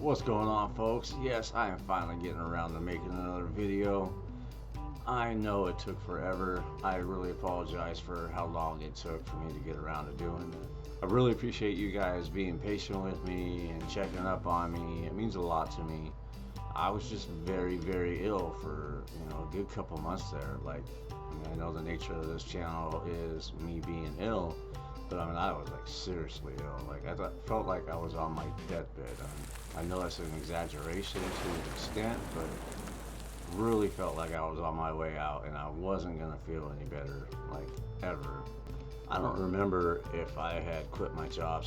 What's going on, folks? Yes, I am finally getting around to making another video. I know it took forever. I really apologize for how long it took for me to get around to doing it. I really appreciate you guys being patient with me and checking up on me. It means a lot to me. I was just very, very ill for, a good couple months there. I know the nature of this channel is me being ill, but I was like seriously ill. Felt like I was on my deathbed. I know that's an exaggeration to an extent, but really felt like I was on my way out and I wasn't gonna feel any better, like ever. I don't remember if I had quit my job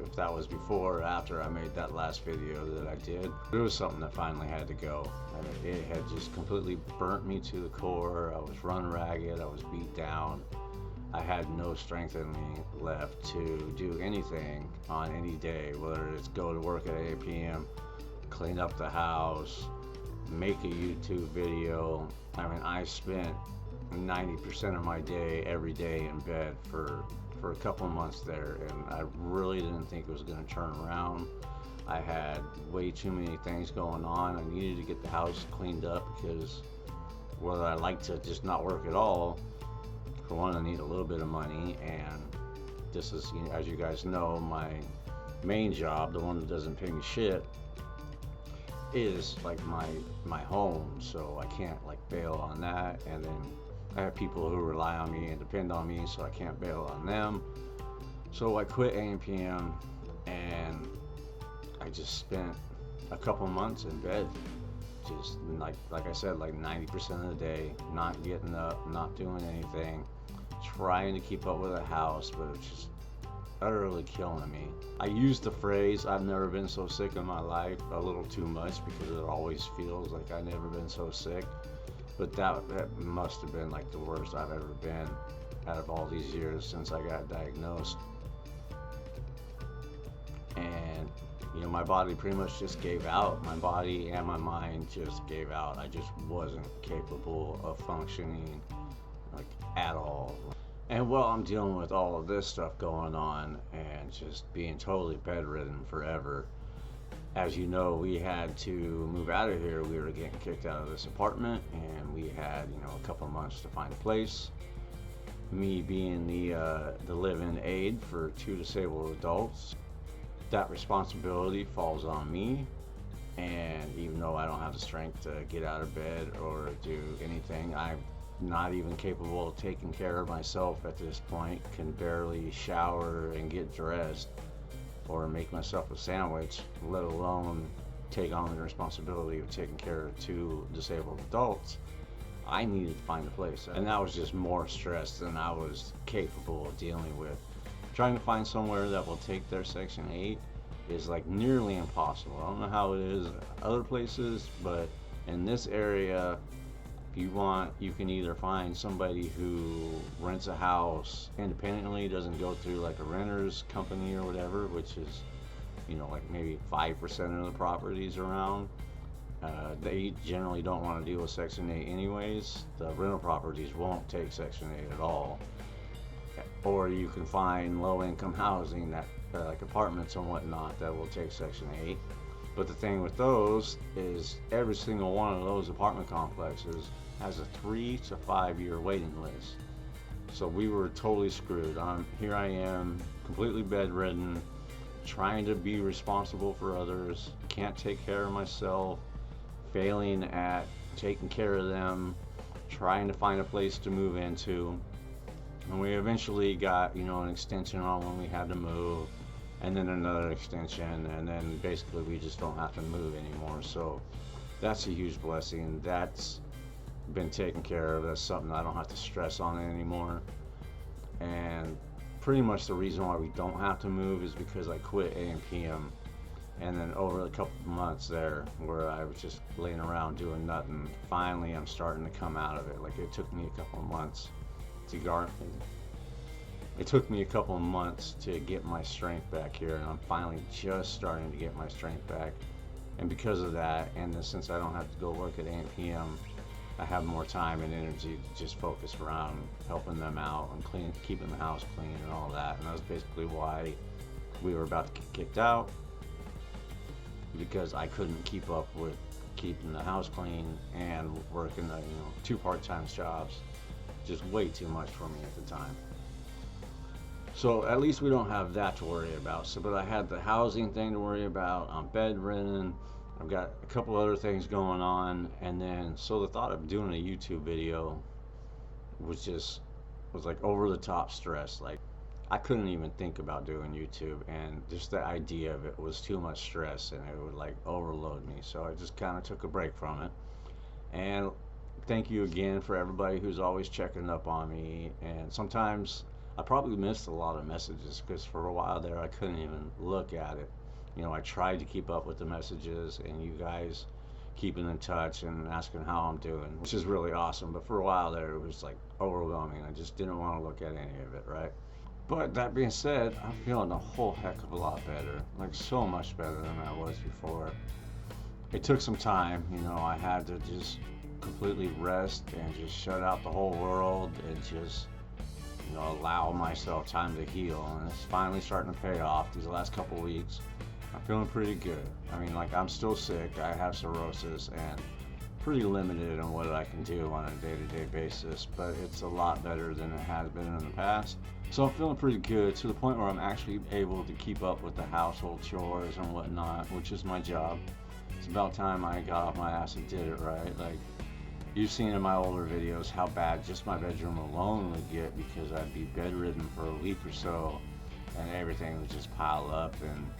if that was before or after I made that last video that I did. But it was something that finally had to go. It had just completely burnt me to the core. I was run ragged, I was beat down. I had no strength in me left to do anything on any day, whether it's go to work at 8 p.m., clean up the house, make a YouTube video. I spent 90% of my day every day in bed for a couple months there, and I really didn't think it was going to turn around. I had way too many things going on. I needed to get the house cleaned up because whether I like to just not work at all, for one, I need a little bit of money, and this is, as you guys know, my main job, the one that doesn't pay me shit, is like my home, so I can't bail on that. And then I have people who rely on me and depend on me, so I can't bail on them. So I quit AMPM, and I just spent a couple months in bed, just like I said, 90% of the day, not getting up, not doing anything, trying to keep up with the house, but it's just utterly killing me. I use the phrase, I've never been so sick in my life, a little too much, because it always feels like I've never been so sick. But that must have been the worst I've ever been out of all these years since I got diagnosed. And my body pretty much just gave out. My body and my mind just gave out. I just wasn't capable of functioning at all. And while I'm dealing with all of this stuff going on and just being totally bedridden forever, as you know, we had to move out of here. We were getting kicked out of this apartment, and we had a couple months to find a place. Me being the live-in aide for 2 disabled adults, that responsibility falls on me. And even though I don't have the strength to get out of bed or do anything, I'm not even capable of taking care of myself at this point. Can barely shower and get dressed or make myself a sandwich, let alone take on the responsibility of taking care of 2 disabled adults. I needed to find a place, and that was just more stress than I was capable of dealing with. Trying to find somewhere that will take their Section 8 is nearly impossible. I don't know how it is other places, but in this area, if you want, you can either find somebody who rents a house independently, doesn't go through a renter's company or whatever, which is, maybe 5% of the properties around. They generally don't want to deal with Section 8 anyways. The rental properties won't take Section 8 at all. Or you can find low-income housing, that apartments and whatnot, that will take Section 8. But the thing with those is every single one of those apartment complexes has a 3 to 5 year waiting list. So we were totally screwed. Here I am, completely bedridden, trying to be responsible for others, can't take care of myself, failing at taking care of them, trying to find a place to move into. And we eventually got, an extension on when we had to move, and then another extension, and then basically we just don't have to move anymore. So that's a huge blessing. That's been taken care of. That's something I don't have to stress on anymore. And pretty much the reason why we don't have to move is because I quit AMPM, and then over a couple of months there where I was just laying around doing nothing, finally I'm starting to come out of it. It took me a couple of months to get my strength back here, and I'm finally just starting to get my strength back. And because of that, and since I don't have to go work at 8 p.m., I have more time and energy to just focus around helping them out and keeping the house clean and all that. And that's basically why we were about to get kicked out. because I couldn't keep up with keeping the house clean and working the, 2 part-time jobs. Just way too much for me at the time. So at least we don't have that to worry about. So, but I had the housing thing to worry about. I'm bedridden. I've got a couple other things going on, and then so the thought of doing a YouTube video was like over the top stress. Like I couldn't even think about doing YouTube, and just the idea of it was too much stress, and it would like overload me. So I just kind of took a break from it. And thank you again for everybody who's always checking up on me. And sometimes I probably missed a lot of messages because for a while there I couldn't even look at it. I tried to keep up with the messages and you guys keeping in touch and asking how I'm doing, which is really awesome. But for a while there, it was like overwhelming. I just didn't want to look at any of it, right? But that being said, I'm feeling a whole heck of a lot better, like so much better than I was before. It took some time, I had to just completely rest and just shut out the whole world and just, allow myself time to heal. And it's finally starting to pay off these last couple weeks. I'm feeling pretty good. I mean, like, I'm still sick. I have cirrhosis and pretty limited on what I can do on a day-to-day basis, but it's a lot better than it has been in the past. So I'm feeling pretty good to the point where I'm actually able to keep up with the household chores and whatnot, which is my job. It's about time I got off my ass and did it right. Like, you've seen in my older videos how bad just my bedroom alone would get because I'd be bedridden for a week or so and everything would just pile up and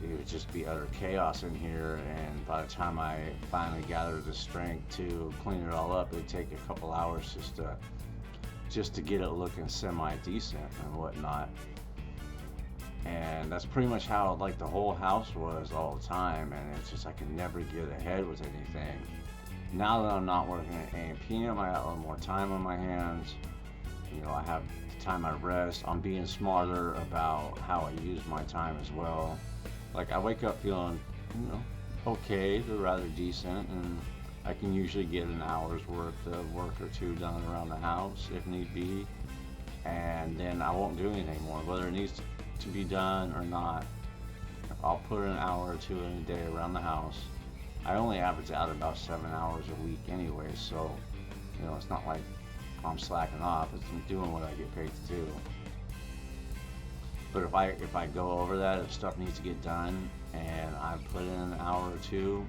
it would just be utter chaos in here. And by the time I finally gathered the strength to clean it all up, it'd take a couple hours just to get it looking semi-decent and whatnot. And that's pretty much how like the whole house was all the time, and it's just I could never get ahead with anything. Now that I'm not working at A&PM, I got a little more time on my hands. I have the time I rest. I'm being smarter about how I use my time as well. Like I wake up feeling, okay, they're rather decent, and I can usually get an hour's worth of work or two done around the house if need be, and then I won't do anything more, whether it needs to be done or not. I'll put an hour or two in a day around the house. I only average out about 7 hours a week anyway, so it's not like I'm slacking off. I'm doing what I get paid to do. But if I go over that, if stuff needs to get done and I put in an hour or two,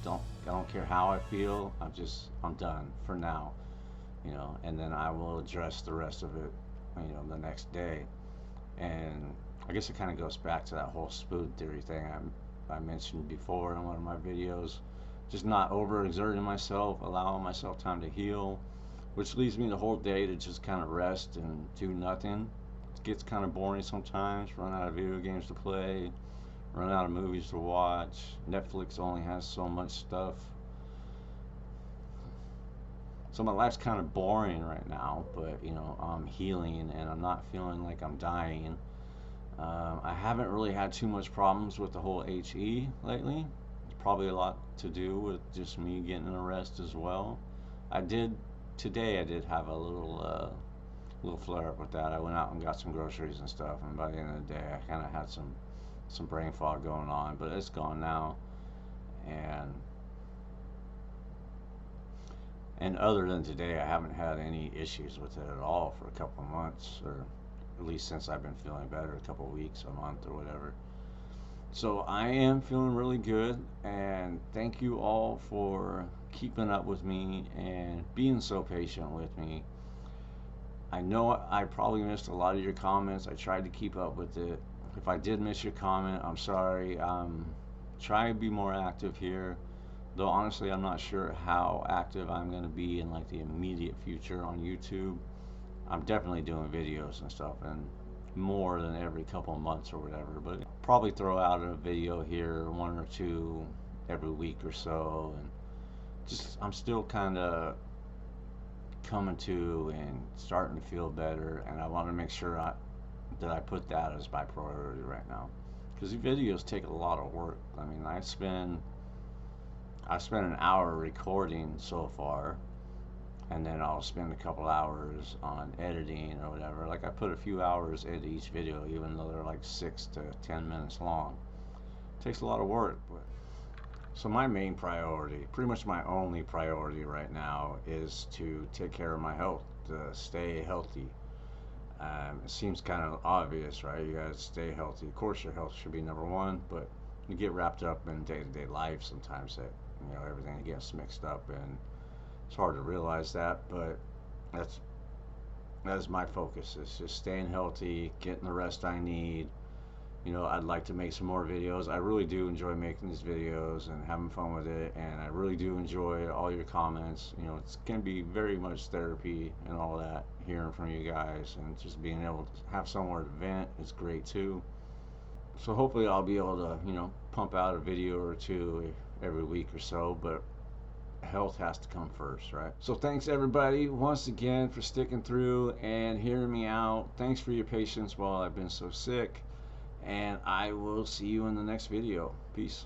I don't care how I feel. I'm done for now, and then I will address the rest of it, the next day. And I guess it kind of goes back to that whole spoon theory thing I mentioned before in one of my videos. Just not overexerting myself, allowing myself time to heal, which leaves me the whole day to just kind of rest and do nothing. It gets kind of boring sometimes, run out of video games to play, run out of movies to watch. Netflix only has so much stuff. So my life's kind of boring right now, but I'm healing and I'm not feeling like I'm dying. I haven't really had too much problems with the whole HE lately. It's probably a lot to do with just me getting a rest as well. Today I did have a little flare up with that. I went out and got some groceries and stuff, and by the end of the day I kind of had some brain fog going on, but it's gone now. And other than today, I haven't had any issues with it at all for a couple of months, or at least since I've been feeling better, a couple of weeks, a month, or whatever. So I am feeling really good, and thank you all for keeping up with me and being so patient with me. I know I probably missed a lot of your comments. I tried to keep up with it. If I did miss your comment, I'm sorry. Try to be more active here, though honestly I'm not sure how active I'm going to be in like the immediate future on YouTube. I'm definitely doing videos and stuff, and more than every couple of months or whatever, but I'll probably throw out a video here, 1 or 2 every week or so. And just I'm still kind of coming to and starting to feel better, and I want to make sure that I put that as my priority right now, because these videos take a lot of work. I mean, I've spent an hour recording so far, and then I'll spend a couple hours on editing or whatever. Like I put a few hours into each video, even though they're like 6 to 10 minutes long. It takes a lot of work, but So my main priority, pretty much my only priority right now, is to take care of my health, to stay healthy. It seems kind of obvious, right? You gotta stay healthy. Of course, your health should be number one, but you get wrapped up in day-to-day life sometimes that everything gets mixed up, and it's hard to realize that. But that's that's my focus. Is just staying healthy, getting the rest I need. I'd like to make some more videos. I really do enjoy making these videos and having fun with it, and I really do enjoy all your comments. It's going to be very much therapy and all that, hearing from you guys, and just being able to have somewhere to vent is great too. So hopefully I'll be able to, pump out a video or two every week or so, but health has to come first, right? So thanks everybody once again for sticking through and hearing me out. Thanks for your patience while I've been so sick, and I will see you in the next video. Peace.